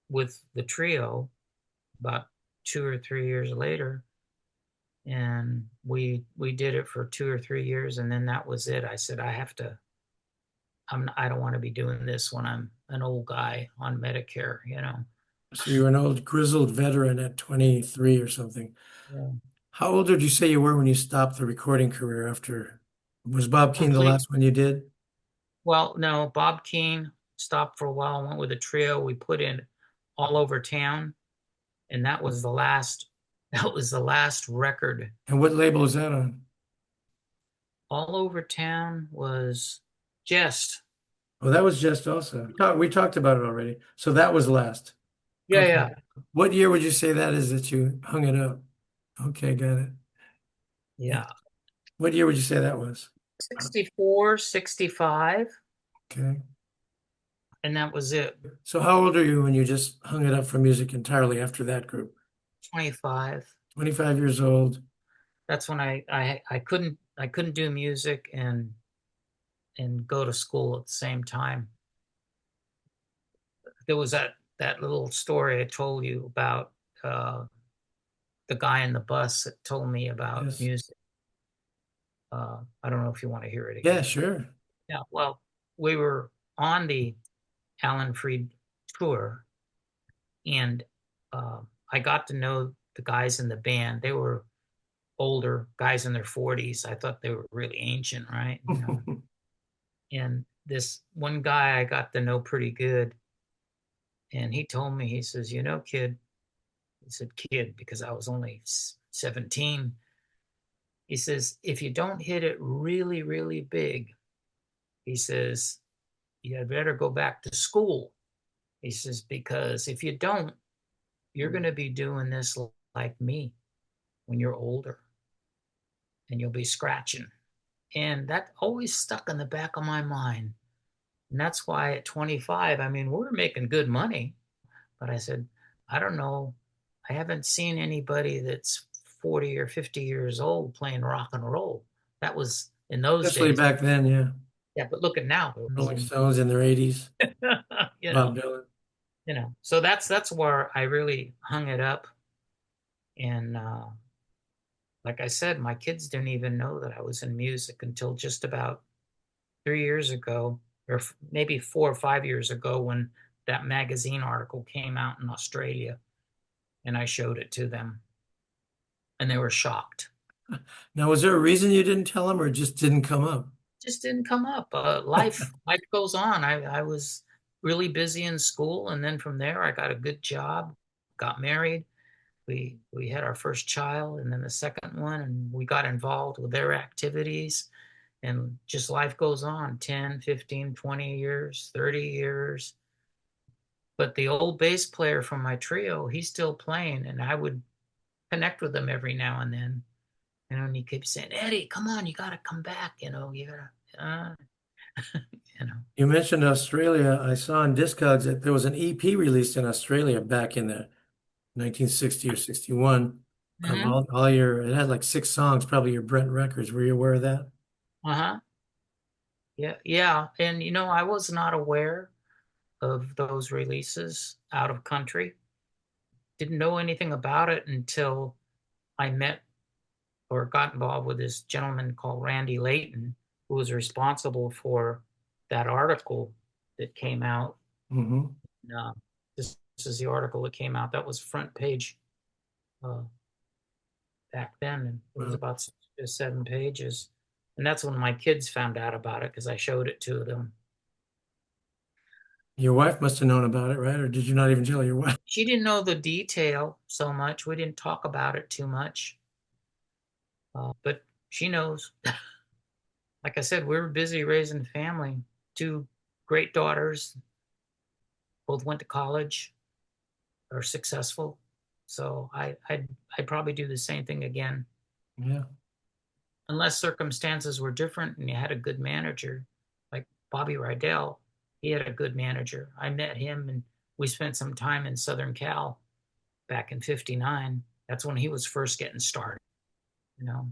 Speaker 2: with the trio about 2 or 3 years later, and we did it for 2 or 3 years, and then that was it. I said I have to. I don't want to be doing this when I'm an old guy on Medicare, you know.
Speaker 1: So you were an old grizzled veteran at 23 or something.
Speaker 2: Yeah.
Speaker 1: How old did you say you were when you stopped the recording career after? Was Bob Keane the
Speaker 2: Complete.
Speaker 1: last one you did?
Speaker 2: Well, no, Bob Keane stopped for a while, went with a trio. We put in All Over Town, and that was the last. That was the last record.
Speaker 1: And what label is that on?
Speaker 2: All Over Town was Jest.
Speaker 1: Oh, that was just also. We talked about it already. So that was last.
Speaker 2: Yeah,
Speaker 1: Okay.
Speaker 2: yeah,
Speaker 1: What year would you say that is that you hung it up? Okay, got it. And
Speaker 2: yeah.
Speaker 1: what year would you say that was?
Speaker 2: 64, 65,
Speaker 1: Okay.
Speaker 2: and that was it.
Speaker 1: So how old are you when you just hung it up for music entirely after that group?
Speaker 2: 25.
Speaker 1: 25 years old.
Speaker 2: That's when I couldn't do music and go to school at the same time. There was that little story I told you about the guy in the bus that told me about
Speaker 1: Yes.
Speaker 2: music. I don't know if you want to hear it
Speaker 1: Yeah,
Speaker 2: again.
Speaker 1: sure.
Speaker 2: Yeah, well, we were on the Alan Freed tour, and I got to know the guys in the band. They were older guys in their 40s. I thought they were really ancient, right? You know, and this one guy I got to know pretty good, and he told me, he says, you know, kid, he said, kid, because I was only 17. He says, if you don't hit it really, really big, he says, you better go back to school. He says, because if you don't, you're going to be doing this like me when you're older and you'll be scratching. And that always stuck in the back of my mind. And that's why at 25, I mean, we're making good money. But I said, I don't know. I haven't seen anybody that's 40 or 50 years old playing rock and roll. That was in those
Speaker 1: Especially
Speaker 2: days.
Speaker 1: back then, yeah.
Speaker 2: Yeah, but look at now.
Speaker 1: Rolling Stones in their 80s,
Speaker 2: you
Speaker 1: Bob
Speaker 2: know,
Speaker 1: Dylan.
Speaker 2: So that's where I really hung it up. And like I said, my kids didn't even know that I was in music until just about 3 years ago, or maybe 4 or 5 years ago, when that magazine article came out in Australia, and I showed it to them, and they were shocked.
Speaker 1: Now, was there a reason you didn't tell him or it just didn't come up?
Speaker 2: Just didn't come up. Life goes on. I was really busy in school, and then from there, I got a good job, got married. We had our first child, and then the second one, and we got involved with their activities, and just life goes on. 10, 15, 20 years, 30 years. But the old bass player from my trio, he's still playing, and I would connect with him every now and then. And he keeps saying, Eddie, come on, you got to come back. You gotta, you know.
Speaker 1: You mentioned Australia. I saw on Discogs that there was an EP released in Australia back in the 1960 or 61 of
Speaker 2: Hmm.
Speaker 1: all your, it had like 6 songs, probably your Brent records. Were you aware of that?
Speaker 2: Uh-huh. Yeah, yeah. And I was not aware of those releases out of country. Didn't know anything about it until I met or got involved with this gentleman called Randy Layton, who was responsible for that article that came out.
Speaker 1: Hmm.
Speaker 2: Uh, this is the article that came out. That was front page uh, back then, and it was
Speaker 1: Well,
Speaker 2: about 6 or 7 pages. And that's when my kids found out about it because I showed it to them.
Speaker 1: your wife must have known about it, right? Or did you not even tell your wife?
Speaker 2: She didn't know the detail so much. We didn't talk about it too much, but she knows. Like I said, we were busy raising family. 2 great daughters, both went to college, are successful. So I'd probably do the same thing again,
Speaker 1: Yeah,
Speaker 2: unless circumstances were different and you had a good manager, like Bobby Rydell. He had a good manager. I met him and we spent some time in Southern Cal back in '59. That's when he was first getting started, you know.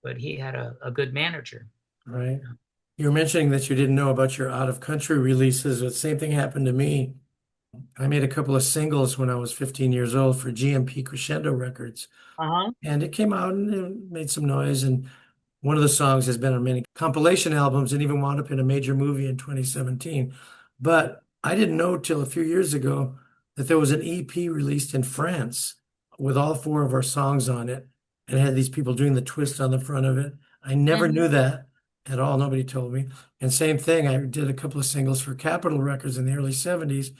Speaker 2: But he had a good manager.
Speaker 1: right. You were mentioning that you didn't know about your out of country releases. The same thing happened to me. I made a couple of singles when I was 15 years old for GMP Crescendo Records,
Speaker 2: Uh-huh.
Speaker 1: and it came out and it made some noise. And one of the songs has been on many compilation albums and even wound up in a major movie in 2017. But I didn't know till a few years ago that there was an EP released in France with all 4 of our songs on it, and it had these people doing the twist on the front of it. I never
Speaker 2: Mm-hmm.
Speaker 1: knew that at all. Nobody told me. And same thing, I did a couple of singles for Capitol Records in the early 70s,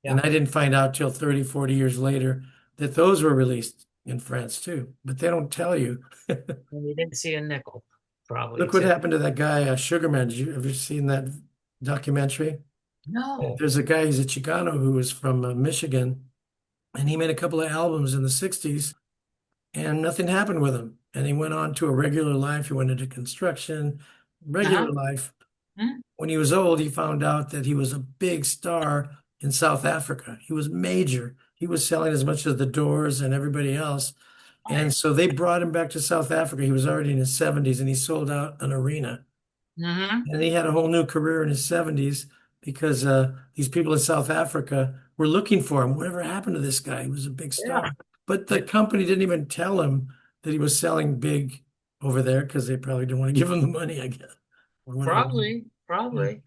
Speaker 2: Yeah.
Speaker 1: and I didn't find out till 30, 40 years later that those were released in France too. But they don't tell you.
Speaker 2: And we didn't see a nickel, probably,
Speaker 1: Look what
Speaker 2: too.
Speaker 1: happened to that guy, Sugarman. Did you ever seen that documentary?
Speaker 2: No.
Speaker 1: There's a guy, he's a Chicano who was from Michigan, and he made a couple of albums in the 60s, and nothing happened with him. And he went on to a regular life. He went into construction, regular
Speaker 2: Uh-huh.
Speaker 1: life.
Speaker 2: Mm-hmm.
Speaker 1: When he was old, he found out that he was a big star in South Africa. He was major. He was selling as much as the Doors and everybody else. And
Speaker 2: Nice.
Speaker 1: so they brought him back to South Africa. He was already in his 70s and he sold out an arena.
Speaker 2: Mm-hmm.
Speaker 1: And he had a whole new career in his 70s because these people in South Africa were looking for him. Whatever happened to this guy? He was a big
Speaker 2: Yeah.
Speaker 1: star. But the
Speaker 2: Yeah.
Speaker 1: company didn't even tell him that he was selling big over there because they probably didn't want to give him the money, I guess, or whatever.
Speaker 2: Probably,
Speaker 1: Yeah.
Speaker 2: probably.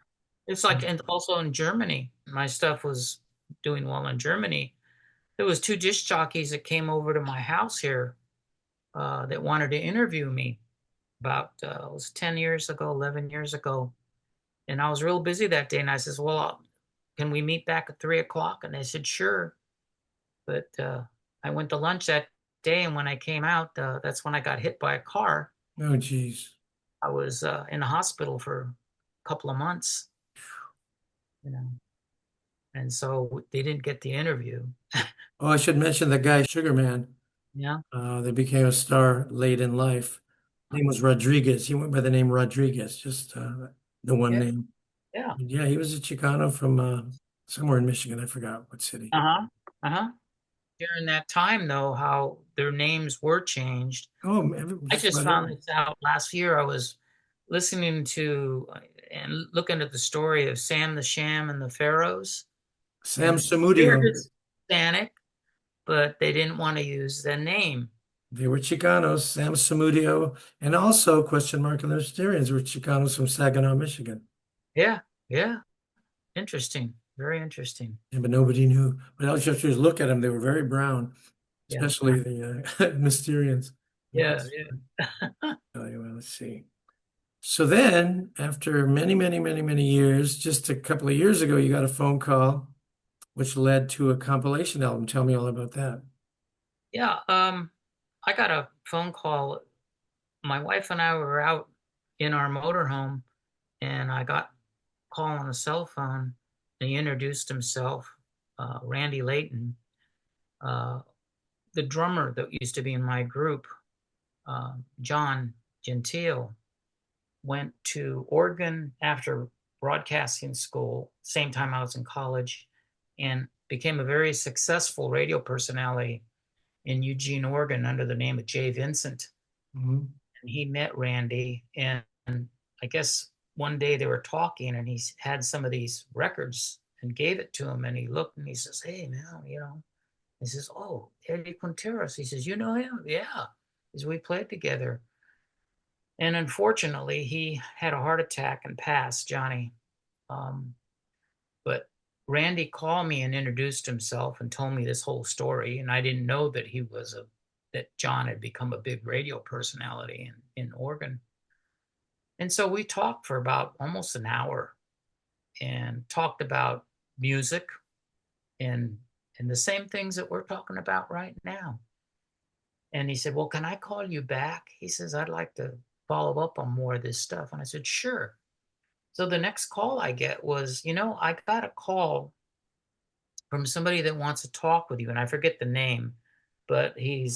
Speaker 2: It's like, and also in Germany, my stuff was doing well in Germany. There was 2 disc jockeys that came over to my house here that wanted to interview me about it was 10 years ago, 11 years ago. And I was real busy that day. And I says, well, can we meet back at 3 o'clock? And they said, sure. But I went to lunch that day. And when I came out, that's when I got hit by a car.
Speaker 1: Oh, geez.
Speaker 2: I was in the hospital for a couple of months, you know, and so they didn't get the interview.
Speaker 1: Oh, I should mention the guy, Sugarman,
Speaker 2: Yeah.
Speaker 1: that became a star late in life. Name was Rodriguez. He went by the name Rodriguez, just the one
Speaker 2: Yeah.
Speaker 1: name.
Speaker 2: Yeah.
Speaker 1: Yeah, he was a Chicano from somewhere in Michigan. I forgot what city.
Speaker 2: Uh-huh. Uh-huh. During that time, though, how their names were changed.
Speaker 1: Oh,
Speaker 2: I
Speaker 1: just
Speaker 2: just
Speaker 1: about
Speaker 2: found
Speaker 1: every.
Speaker 2: this out last year. I was listening to and looking at the story of Sam the Sham and the Pharaohs,
Speaker 1: Sam
Speaker 2: and they're
Speaker 1: Samudio.
Speaker 2: Hispanic, but they didn't want to use the name.
Speaker 1: They were Chicanos. Sam Samudio, and also question mark and the Mysterians were Chicanos from Saginaw, Michigan.
Speaker 2: Yeah. Yeah. Interesting. Very interesting.
Speaker 1: Yeah, but nobody knew. But all you have to do is look at them. They were very brown,
Speaker 2: Yeah.
Speaker 1: especially the Mysterians.
Speaker 2: Yeah,
Speaker 1: That's
Speaker 2: yeah.
Speaker 1: anyway, let's see. So then, after many, many, many, many years, just a couple of years ago, you got a phone call, which led to a compilation album. Tell me all about that.
Speaker 2: Yeah, I got a phone call. My wife and I were out in our motorhome, and I got a call on the cell phone. And he introduced himself, Randy Layton, uh, the drummer that used to be in my group, John Gentile, went to Oregon after broadcasting school, same time I was in college, and became a very successful radio personality in Eugene, Oregon, under the name of Jay Vincent.
Speaker 1: Mhm.
Speaker 2: And he met Randy, and I guess one day they were talking, and he had some of these records and gave it to him, and he looked and he says, "Hey, man, you know," he says, "Oh, Eddie Quinteros." He says, "You know him?" "Yeah." He says, "We played together." And unfortunately, he had a heart attack and passed, Johnny. Um, but Randy called me and introduced himself and told me this whole story, and I didn't know that that John had become a big radio personality in Oregon. And so we talked for about almost an hour and talked about music and and the same things that we're talking about right now. And he said, "Well, can I call you back?" He says, "I'd like to follow up on more of this stuff." And I said, "Sure." So the next call I get was, I got a call from somebody that wants to talk with you, and I forget the name, but he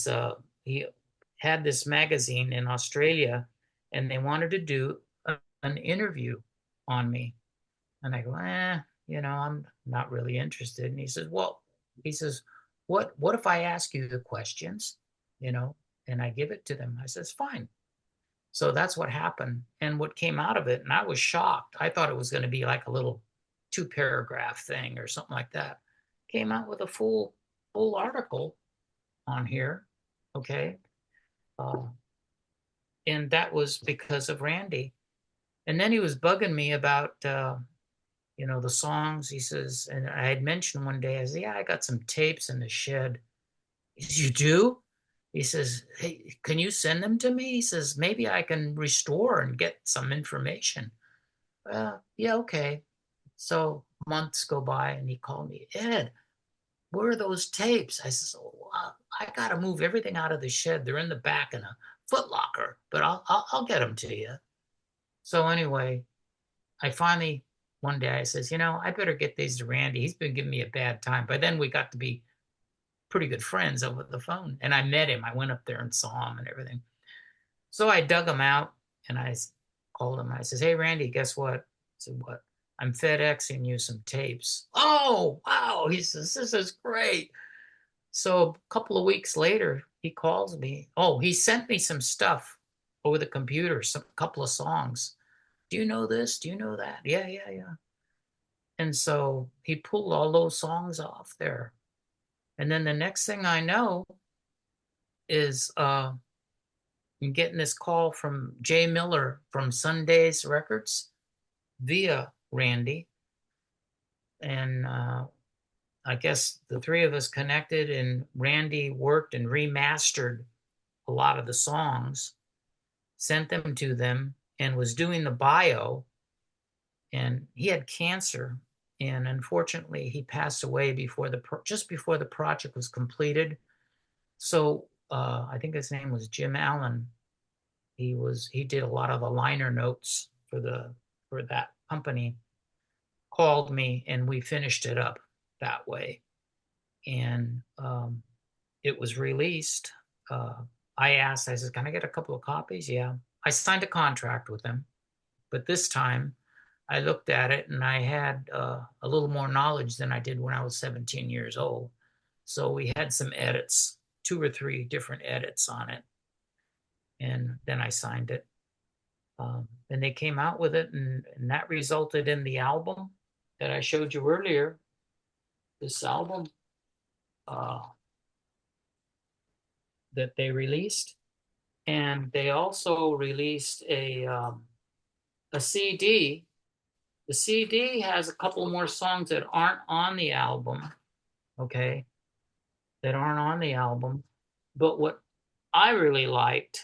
Speaker 2: had this magazine in Australia, and they wanted to do an interview on me. And I go, I'm not really interested. And he says, "Well," he says, what if I ask you the questions, you know, and I give it to them?" I says, "Fine." So that's what happened. And what came out of it, and I was shocked. I thought it was going to be like a little 2 paragraph thing or something like that. Came out with a full article on here. Okay. Uh, and that was because of Randy. And then he was bugging me about, the songs. He says, and I had mentioned one day, I said, "Yeah, I got some tapes in the shed." He says, "You do?" He says, "Hey, can you send them to me?" He says, "Maybe I can restore and get some information." Yeah, okay. So months go by and he called me, "Ed, where are those tapes?" I says, "Oh, I got to move everything out of the shed. They're in the back in a foot locker, but I'll get them to you." So anyway, I finally, one day I says, "I better get these to Randy. He's been giving me a bad time." By then we got to be pretty good friends over the phone. And I met him. I went up there and saw him and everything. So I dug him out and I called him. I says, "Hey, Randy, guess what?" I said, "What?" "I'm FedExing you some tapes." "Oh, wow." He says, "This is great." So a couple of weeks later, he calls me. Oh, he sent me some stuff over the computer, some couple of songs. "Do you know this? Do you know that?" "Yeah, yeah, yeah." And so he pulled all those songs off there. And then the next thing I know is I'm getting this call from Jay Miller from Sundazed Records via Randy. And I guess the three of us connected, and Randy worked and remastered a lot of the songs, sent them to them, and was doing the bio. And he had cancer. And unfortunately, he passed away just before the project was completed. So I think his name was Jim Allen. He did a lot of the liner notes for that company. Called me and we finished it up that way. And it was released. uh, I said, "Can I get a couple of copies?" "Yeah." I signed a contract with them, but this time I looked at it and I had a little more knowledge than I did when I was 17 years old. So we had some edits, 2 or 3 different edits on it, and then I signed it. And they came out with it, and that resulted in the album that I showed you earlier. This album uh, that they released, and they also released a CD. The CD has a couple more songs that aren't on the album. Okay, that aren't on the album. But what I really liked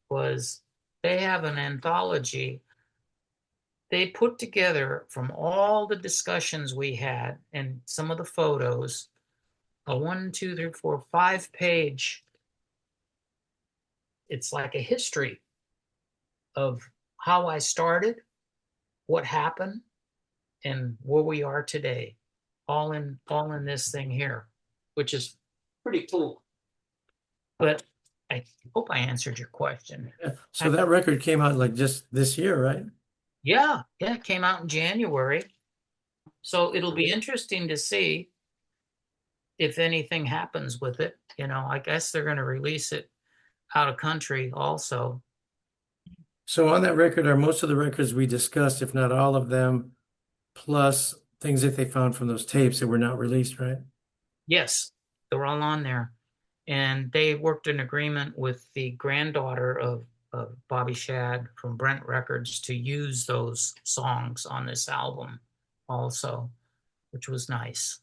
Speaker 2: was they have an anthology they put together from all the discussions we had and some of the photos, a 5 page. It's like a history of how I started, what happened, and where we are today, all in this thing here, which is pretty cool. But I hope I answered your question.
Speaker 1: Yeah. So that record came out like just this year, right?
Speaker 2: Yeah, it came out in January. So it'll be interesting to see if anything happens with it. I guess they're going to release it out of country also.
Speaker 1: So on that record are most of the records we discussed, if not all of them, plus things that they found from those tapes that were not released, right?
Speaker 2: Yes, they're all on there. And they worked an agreement with the granddaughter of Bobby Shad from Brent Records to use those songs on this album also, which was nice.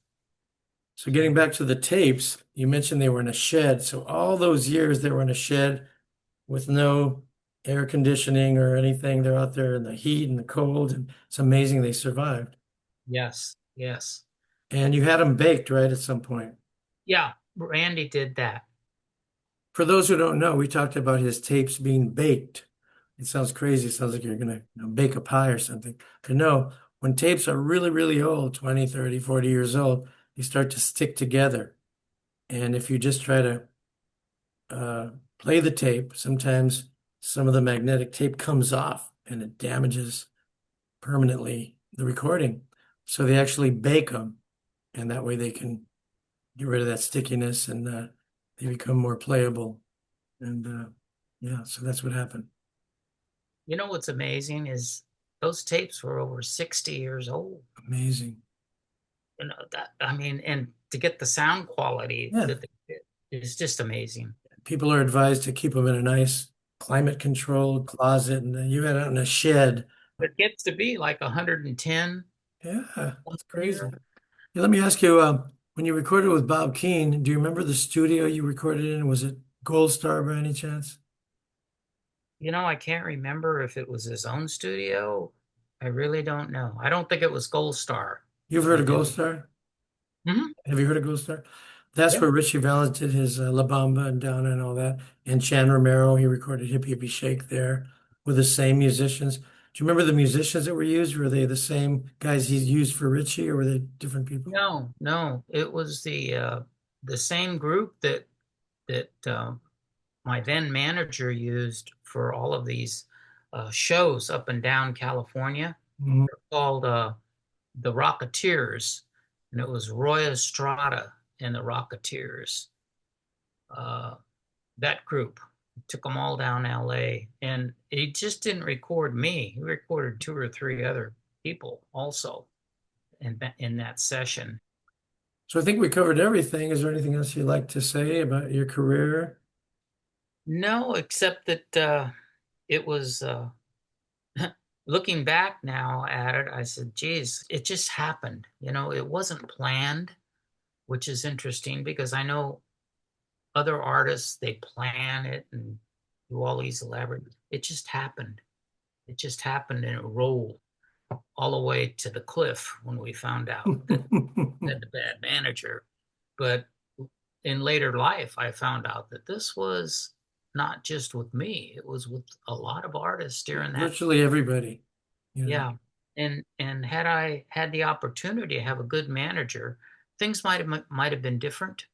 Speaker 1: So getting back to the tapes, you mentioned they were in a shed. So all those years they were in a shed with no air conditioning or anything. They're out there in the heat and the cold, and it's amazing they survived.
Speaker 2: Yes, yes.
Speaker 1: And you had them baked, right, at some point.
Speaker 2: Yeah, Randy did that.
Speaker 1: For those who don't know, we talked about his tapes being baked. It sounds crazy. It sounds like you're going to bake a pie or something. But no, when tapes are really, really old, 20, 30, 40 years old, they start to stick together. And if you just try to play the tape, sometimes some of the magnetic tape comes off and it damages permanently the recording. So they actually bake them, and that way they can get rid of that stickiness and they become more playable. And yeah, so that's what happened.
Speaker 2: What's amazing is those tapes were over 60 years old.
Speaker 1: Amazing.
Speaker 2: That I mean, and to get the sound quality
Speaker 1: Yeah.
Speaker 2: that they did is just amazing.
Speaker 1: People are advised to keep them in a nice climate controlled closet, and then you had it in a shed.
Speaker 2: It gets to be like 110
Speaker 1: Yeah,
Speaker 2: once
Speaker 1: that's
Speaker 2: a
Speaker 1: crazy.
Speaker 2: year.
Speaker 1: Yeah, let me ask you, when you recorded with Bob Keane, do you remember the studio you recorded in? Was it Gold Star by any chance?
Speaker 2: I can't remember if it was his own studio. I really don't know. I don't think it was Gold Star.
Speaker 1: You've heard of Gold Star?
Speaker 2: Mhm.
Speaker 1: Have you heard of Gold Star? That's
Speaker 2: Yeah.
Speaker 1: where Ritchie Valens did his La Bamba and Down and all that. And Chan Romero, he recorded Hippie Hippie Shake there with the same musicians. Do you remember the musicians that were used? Were they the same guys he used for Ritchie, or were they different people?
Speaker 2: No, no, it was the same group that my then manager used for all of these shows up and down California.
Speaker 1: Mhm.
Speaker 2: They're called the Rocketeers, and it was Roy Estrada and the Rocketeers. Uh, that group took them all down LA, and he just didn't record me. He recorded two or three other people also in that session.
Speaker 1: So I think we covered everything. Is there anything else you'd like to say about your career?
Speaker 2: No, except that it was looking back now at it, I said, geez, it just happened. It wasn't planned, which is interesting because I know other artists, they plan it and do all these elaborate. It just happened. It just happened and it rolled all the way to the cliff when we found out that we had the bad manager. But in later life, I found out that this was not just with me, it was with a lot of artists during that.
Speaker 1: Virtually everybody.
Speaker 2: Yeah. And had I had the opportunity to have a good manager, things might have been different,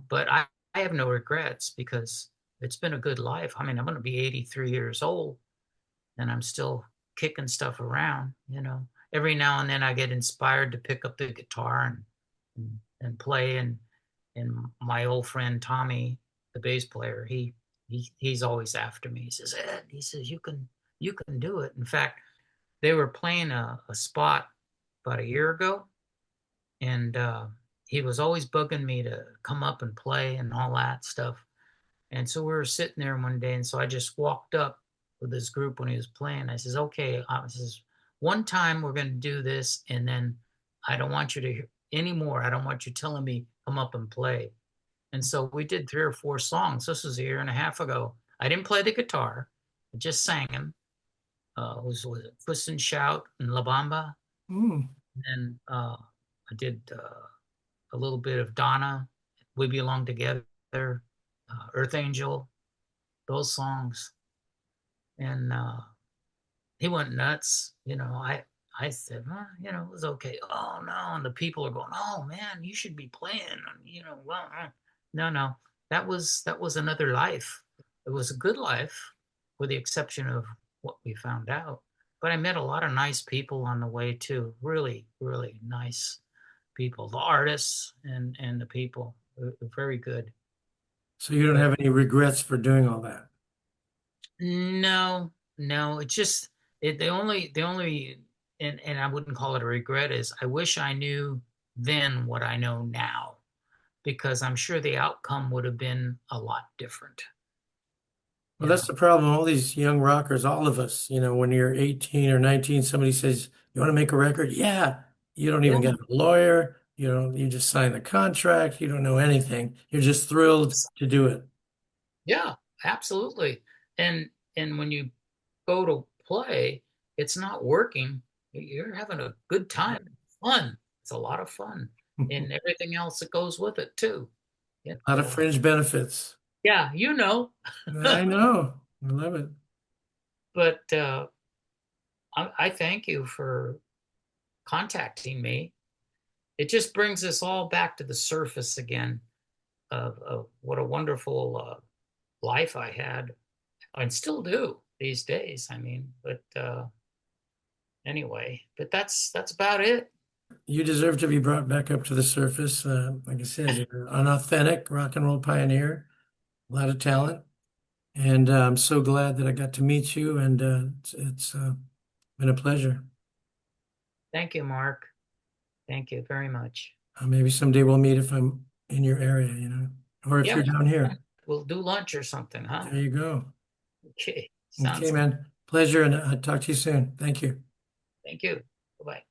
Speaker 2: but I have no regrets because it's been a good life. I mean, I'm going to be 83 years old and I'm still kicking stuff around. Every now and then I get inspired to pick up the guitar and play and my old friend Tommy, the bass player, he's always after me. He says, Ed, he says, you can do it. In fact, they were playing a spot about a year ago, and he was always bugging me to come up and play and all that stuff. And so we were sitting there one day, and so I just walked up with this group when he was playing. I says, okay, I says, one time we're going to do this, and then I don't want you to hear anymore. I don't want you telling me come up and play. And so we did 3 or 4 songs. This was a year and a half ago. I didn't play the guitar, I just sang them. Was it Twist and Shout and La Bamba?
Speaker 1: Mm.
Speaker 2: And I did a little bit of Donna, We Belong Together, Earth Angel, those songs. And he went nuts. I said, well, it was okay. Oh no. And the people are going, oh man, you should be playing. Well, no, no. That was another life. It was a good life, with the exception of what we found out. But I met a lot of nice people on the way too. Really, really nice people. The artists and the people were very good.
Speaker 1: So you don't
Speaker 2: But
Speaker 1: have any regrets for doing all that?
Speaker 2: no, no, it's just the only and I wouldn't call it a regret, is I wish I knew then what I know now, because I'm sure the outcome would have been a lot different,
Speaker 1: Well,
Speaker 2: you
Speaker 1: that's
Speaker 2: know.
Speaker 1: the problem. All these young rockers, all of us, when you're 18 or 19, somebody says, "You want to make a record?" Yeah. You don't
Speaker 2: Yeah,
Speaker 1: even get a lawyer. You just sign the contract. You don't know anything. You're just thrilled to do it.
Speaker 2: yeah, absolutely. And when you go to play, it's not working. You're having a good time. It's fun. It's a lot of fun. And
Speaker 1: A
Speaker 2: everything else that goes with it too. It,
Speaker 1: lot of
Speaker 2: uh,
Speaker 1: fringe benefits.
Speaker 2: yeah,
Speaker 1: I know. I love it.
Speaker 2: but I thank you for contacting me. It just brings us all back to the surface again of what a wonderful life I had and still do these days. I mean, but anyway, but that's about it.
Speaker 1: You deserve to be brought back up to the surface. Like I said, you're an authentic rock and roll pioneer, a lot of talent. And I'm so glad that I got to meet you. And it's been a pleasure.
Speaker 2: Thank you, Mark. Thank you very much.
Speaker 1: Maybe someday we'll meet if I'm in your area, or if
Speaker 2: Yeah,
Speaker 1: you're down here.
Speaker 2: we'll do lunch or something, huh?
Speaker 1: There you go.
Speaker 2: Okay,
Speaker 1: Okay,
Speaker 2: sounds good.
Speaker 1: man. Pleasure. And I'll talk to you soon. Thank you.
Speaker 2: Thank you. Bye bye.